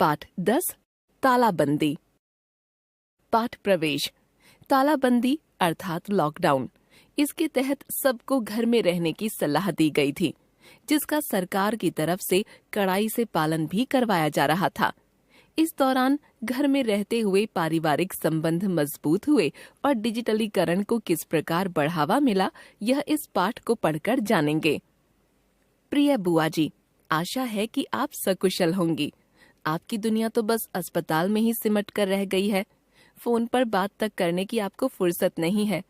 पाठ 10 तालाबंदी। पाठ प्रवेश। तालाबंदी अर्थात लॉकडाउन। इसके तहत सबको घर में रहने की सलाह दी गई थी, जिसका सरकार की तरफ से कड़ाई से पालन भी करवाया जा रहा था। इस दौरान घर में रहते हुए पारिवारिक संबंध मजबूत हुए और डिजिटलीकरण को किस प्रकार बढ़ावा मिला, यह इस पाठ को पढ़कर जानेंगे। प्रिय बुआ जी, आशा है कि आप सकुशल होंगी। आपकी दुनिया तो बस अस्पताल में ही सिमट कर रह गई है। फोन पर बात तक करने की आपको फुर्सत नहीं है,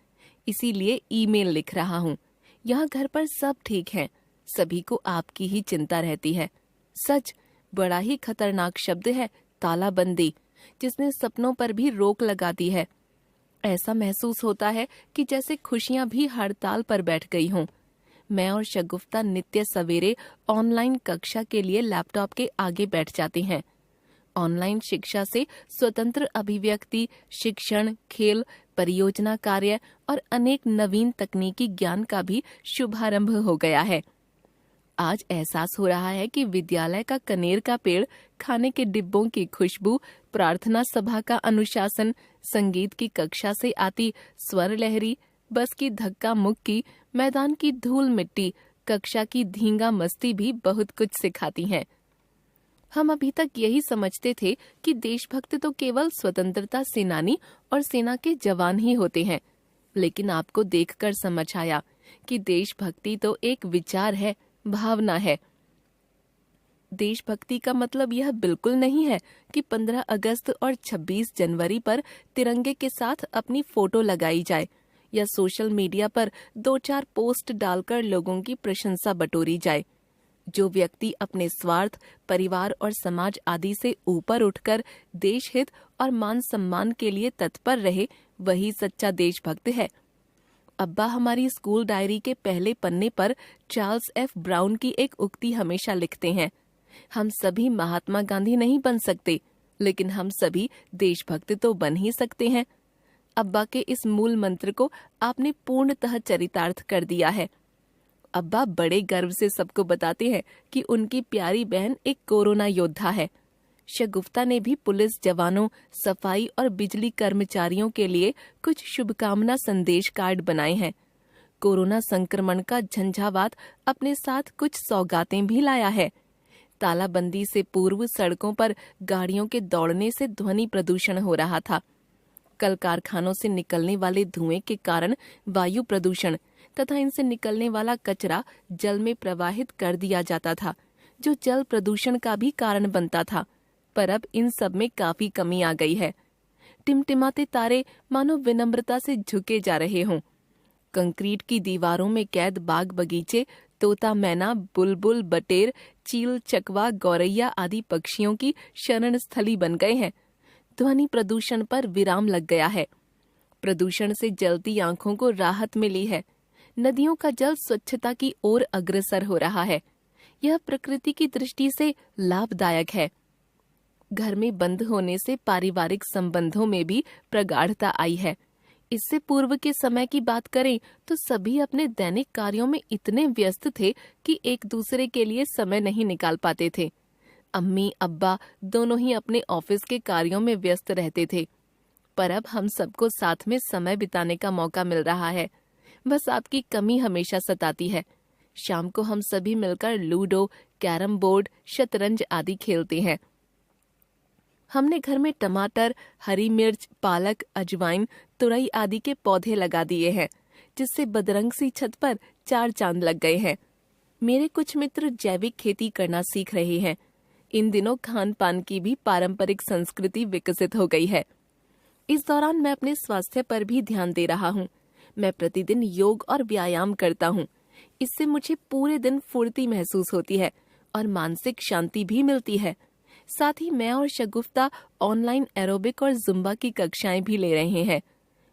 इसीलिए ईमेल लिख रहा हूँ। यहाँ घर पर सब ठीक है, सभी को आपकी ही चिंता रहती है। सच, बड़ा ही खतरनाक शब्द है तालाबंदी, जिसने सपनों पर भी रोक लगा दी है। ऐसा महसूस होता है कि जैसे खुशियां भी हड़ताल पर बैठ गई हों। मैं और शगुफ्ता नित्य सवेरे ऑनलाइन कक्षा के लिए लैपटॉप के आगे बैठ जाते हैं। ऑनलाइन शिक्षा से स्वतंत्र अभिव्यक्ति, शिक्षण, खेल, परियोजना कार्य और अनेक नवीन तकनीकी ज्ञान का भी शुभारंभ हो गया है। आज एहसास हो रहा है कि विद्यालय का कनेर का पेड़, खाने के डिब्बों की खुशबू, प्रार्थना सभा का अनुशासन, संगीत की कक्षा से आती स्वर लहरी, बस की धक्का मुक्की, मैदान की धूल मिट्टी, कक्षा की धींगा मस्ती भी बहुत कुछ सिखाती हैं। हम अभी तक यही समझते थे कि देशभक्त तो केवल स्वतंत्रता सेनानी और सेना के जवान ही होते हैं, लेकिन आपको देखकर समझ आया कि देशभक्ति तो एक विचार है, भावना है। देशभक्ति का मतलब यह बिल्कुल नहीं है कि 15 अगस्त और 26 जनवरी पर तिरंगे के साथ अपनी फोटो लगाई जाए या सोशल मीडिया पर 2-4 पोस्ट डालकर लोगों की प्रशंसा बटोरी जाए। जो व्यक्ति अपने स्वार्थ, परिवार और समाज आदि से ऊपर उठकर देश हित और मान सम्मान के लिए तत्पर रहे, वही सच्चा देशभक्त है। अब्बा हमारी स्कूल डायरी के पहले पन्ने पर चार्ल्स एफ ब्राउन की एक उक्ति हमेशा लिखते हैं, हम सभी महात्मा गांधी नहीं बन सकते, लेकिन हम सभी देशभक्त तो बन ही सकते हैं। अब्बा के इस मूल मंत्र को आपने पूर्णतः चरितार्थ कर दिया है। अब्बा बड़े गर्व से सबको बताते हैं कि उनकी प्यारी बहन एक कोरोना योद्धा है। शगुफ्ता ने भी पुलिस जवानों, सफाई और बिजली कर्मचारियों के लिए कुछ शुभकामना संदेश कार्ड बनाए हैं। कोरोना संक्रमण का झंझावात अपने साथ कुछ सौगातें भी लाया है। तालाबंदी से पूर्व सड़कों पर गाड़ियों के दौड़ने से ध्वनि प्रदूषण हो रहा था। कल कारखानों से निकलने वाले धुएं के कारण वायु प्रदूषण तथा इनसे निकलने वाला कचरा जल में प्रवाहित कर दिया जाता था, जो जल प्रदूषण का भी कारण बनता था। पर अब इन सब में काफी कमी आ गई है। टिमटिमाते तारे मानो विनम्रता से झुके जा रहे हों। कंक्रीट की दीवारों में कैद बाग बगीचे, तोता मैना, बुलबुल, बटेर, चील, चकवा, गौरैया आदि पक्षियों की शरण स्थली बन गए हैं। ध्वनि प्रदूषण पर विराम लग गया है। प्रदूषण से जलती आंखों को राहत मिली है। नदियों का जल स्वच्छता की ओर अग्रसर हो रहा है। यह प्रकृति की दृष्टि से लाभदायक है। घर में बंद होने से पारिवारिक संबंधों में भी प्रगाढ़ता आई है। इससे पूर्व के समय की बात करें तो सभी अपने दैनिक कार्यों में इतने व्यस्त थे कि एक दूसरे के लिए समय नहीं निकाल पाते थे। अम्मी, अब्बा दोनों ही अपने ऑफिस के कार्यों में व्यस्त रहते थे। पर अब हम सबको साथ में समय बिताने का मौका मिल रहा है। बस आपकी कमी हमेशा सताती है। शाम को हम सभी मिलकर लूडो, कैरम बोर्ड, शतरंज आदि खेलते हैं। हमने घर में टमाटर, हरी मिर्च, पालक, अजवाइन, तुरई आदि के पौधे लगा दिए हैं, जिससे बदरंग सी छत पर 4 चांद लग गए हैं। मेरे कुछ मित्र जैविक खेती करना सीख रहे हैं। इन दिनों खान पान की भी पारंपरिक संस्कृति विकसित हो गई है। इस दौरान मैं अपने स्वास्थ्य पर भी ध्यान दे रहा हूँ। मैं प्रतिदिन योग और व्यायाम करता हूँ। इससे मुझे पूरे दिन फुर्ती महसूस होती है और मानसिक शांति भी मिलती है। साथ ही मैं और शगुफ्ता ऑनलाइन एरोबिक और जुम्बा की कक्षाएं भी ले रहे हैं।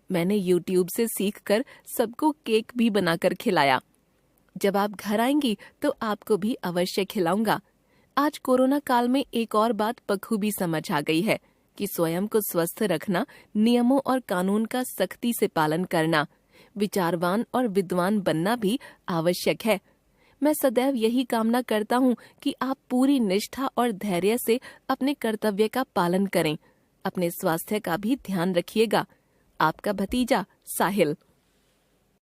मैंने YouTube से सीखकर सबको केक भी बनाकर खिलाया। जब आप घर आएंगी तो आपको भी अवश्य खिलाऊंगा। आज कोरोना काल में एक और बात बखूबी समझ आ गई है कि स्वयं को स्वस्थ रखना, नियमों और कानून का सख्ती से पालन करना, विचारवान और विद्वान बनना भी आवश्यक है। मैं सदैव यही कामना करता हूँ कि आप पूरी निष्ठा और धैर्य से अपने कर्तव्य का पालन करें। अपने स्वास्थ्य का भी ध्यान रखिएगा। आपका भतीजा साहिल।